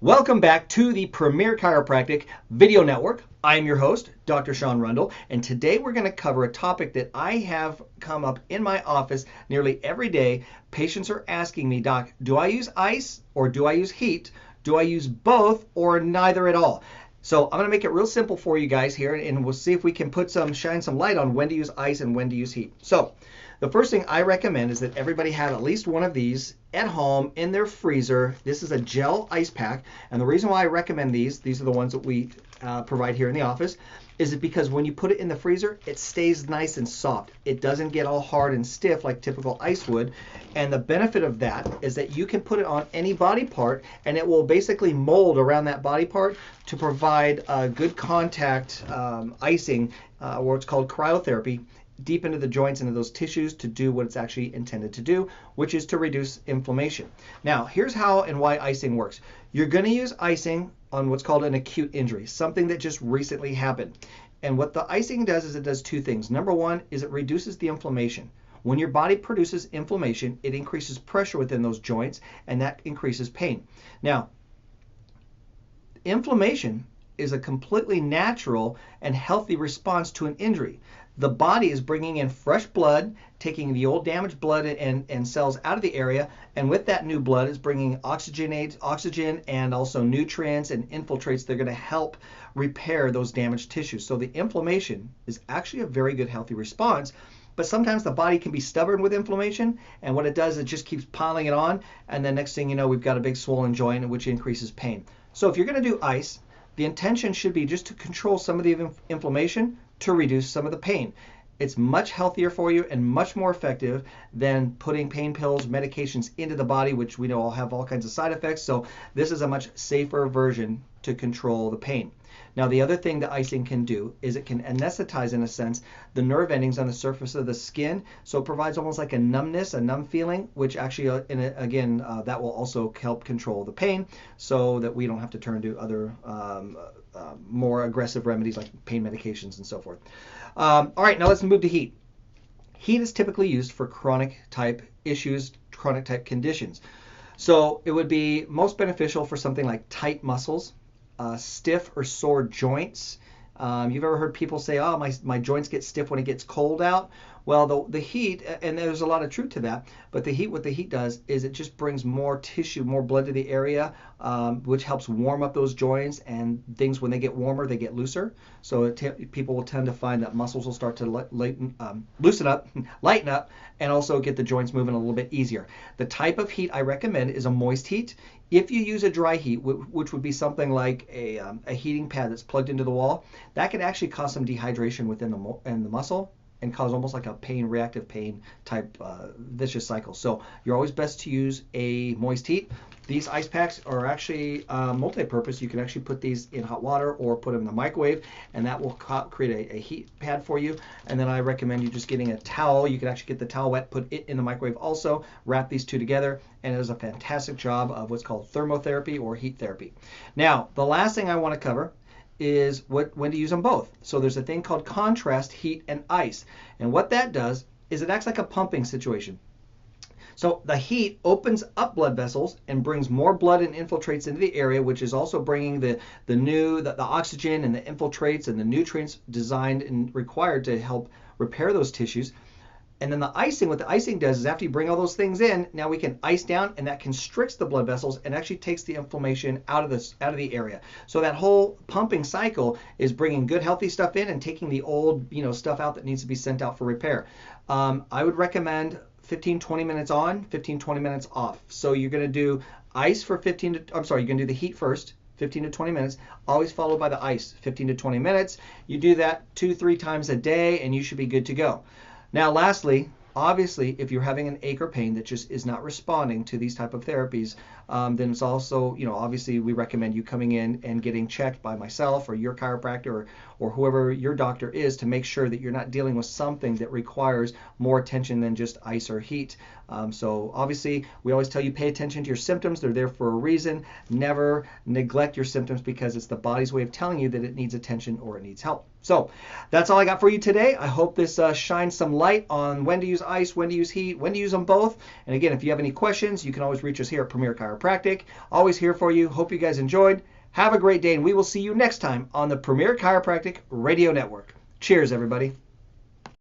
Welcome back to the Premier Chiropractic Video Network. I'm your host, Dr. Sean Rundle, and today we're going to cover a topic that I have come up in my office nearly every day. Patients are asking me, Doc, do I use ice or do I use heat? Do I use both or neither at all? So I'm going to make it real simple for you guys here, and we'll see if we can shine some light on when to use ice and when to use heat. So the first thing I recommend is that everybody have at least one of these at home in their freezer. This is a gel ice pack, and the reason why I recommend these are the ones that we provide here in the office, is it because when you put it in the freezer, it stays nice and soft. It doesn't get all hard and stiff like typical ice would, and the benefit of that is that you can put it on any body part, and it will basically mold around that body part to provide good contact icing, or it's called cryotherapy, deep into the joints, into those tissues, to do what it's actually intended to do, which is to reduce inflammation. Now, here's how and why icing works. You're going to use icing on what's called an acute injury, something that just recently happened. And what the icing does is it does two things. Number one is it reduces the inflammation. When your body produces inflammation, it increases pressure within those joints, and that increases pain. Now, inflammation is a completely natural and healthy response to an injury. The body is bringing in fresh blood, taking the old damaged blood and cells out of the area, and with that new blood is bringing oxygen and also nutrients and infiltrates that are going to help repair those damaged tissues. So the inflammation is actually a very good healthy response, but sometimes the body can be stubborn with inflammation, and what it does is it just keeps piling it on, and then next thing you know, we've got a big swollen joint, which increases pain. So if you're going to do ice, the intention should be just to control some of the inflammation, to reduce some of the pain. It's much healthier for you and much more effective than putting pain pills, medications into the body, which we know all have all kinds of side effects. So this is a much safer version to control the pain. Now, the other thing that icing can do is it can anesthetize, in a sense, the nerve endings on the surface of the skin. So it provides almost like a numbness, a numb feeling, which actually, that will also help control the pain, so that we don't have to turn to other more aggressive remedies like pain medications and so forth. All right, now let's move to heat. Heat is typically used for chronic type issues, chronic type conditions. So it would be most beneficial for something like tight muscles, stiff or sore joints. You've ever heard people say, oh, my joints get stiff when it gets cold out? Well, the heat, and there's a lot of truth to that, but what the heat does is it just brings more tissue, more blood to the area, which helps warm up those joints, and things, when they get warmer, they get looser. So people will tend to find that muscles will start to loosen up, lighten up, and also get the joints moving a little bit easier. The type of heat I recommend is a moist heat. If you use a dry heat, which would be something like a heating pad that's plugged into the wall, that could actually cause some dehydration within the muscle and cause almost like a reactive pain type vicious cycle. So you're always best to use a moist heat. These ice packs are actually multi-purpose. You can actually put these in hot water or put them in the microwave, and that will create a heat pad for you. And then I recommend you just getting a towel. You can actually get the towel wet, put it in the microwave also, wrap these two together, and it does a fantastic job of what's called thermotherapy or heat therapy. Now, the last thing I want to cover is when to use them both. So there's a thing called contrast heat and ice. And what that does is it acts like a pumping situation. So the heat opens up blood vessels and brings more blood and infiltrates into the area, which is also bringing the oxygen and the infiltrates and the nutrients designed and required to help repair those tissues. And then the icing, what the icing does is after you bring all those things in, now we can ice down, and that constricts the blood vessels and actually takes the inflammation out of the area. So that whole pumping cycle is bringing good healthy stuff in and taking the old stuff out that needs to be sent out for repair. I would recommend 15-20 minutes on, 15-20 minutes off. So you're going to do ice for you're going to do the heat first, 15 to 20 minutes, always followed by the ice, 15 to 20 minutes. You do that 2-3 times a day, and you should be good to go. Now, lastly, obviously, if you're having an ache or pain that just is not responding to these type of therapies, then it's also, obviously we recommend you coming in and getting checked by myself or your chiropractor or whoever your doctor is, to make sure that you're not dealing with something that requires more attention than just ice or heat. So obviously, we always tell you pay attention to your symptoms. They're there for a reason. Never neglect your symptoms because it's the body's way of telling you that it needs attention or it needs help. So that's all I got for you today. I hope this shines some light on when to use ice, when to use heat, when to use them both. And again, if you have any questions, you can always reach us here at Premier Chiropractic. Always here for you. Hope you guys enjoyed. Have a great day, and we will see you next time on the Premier Chiropractic Radio Network. Cheers, everybody.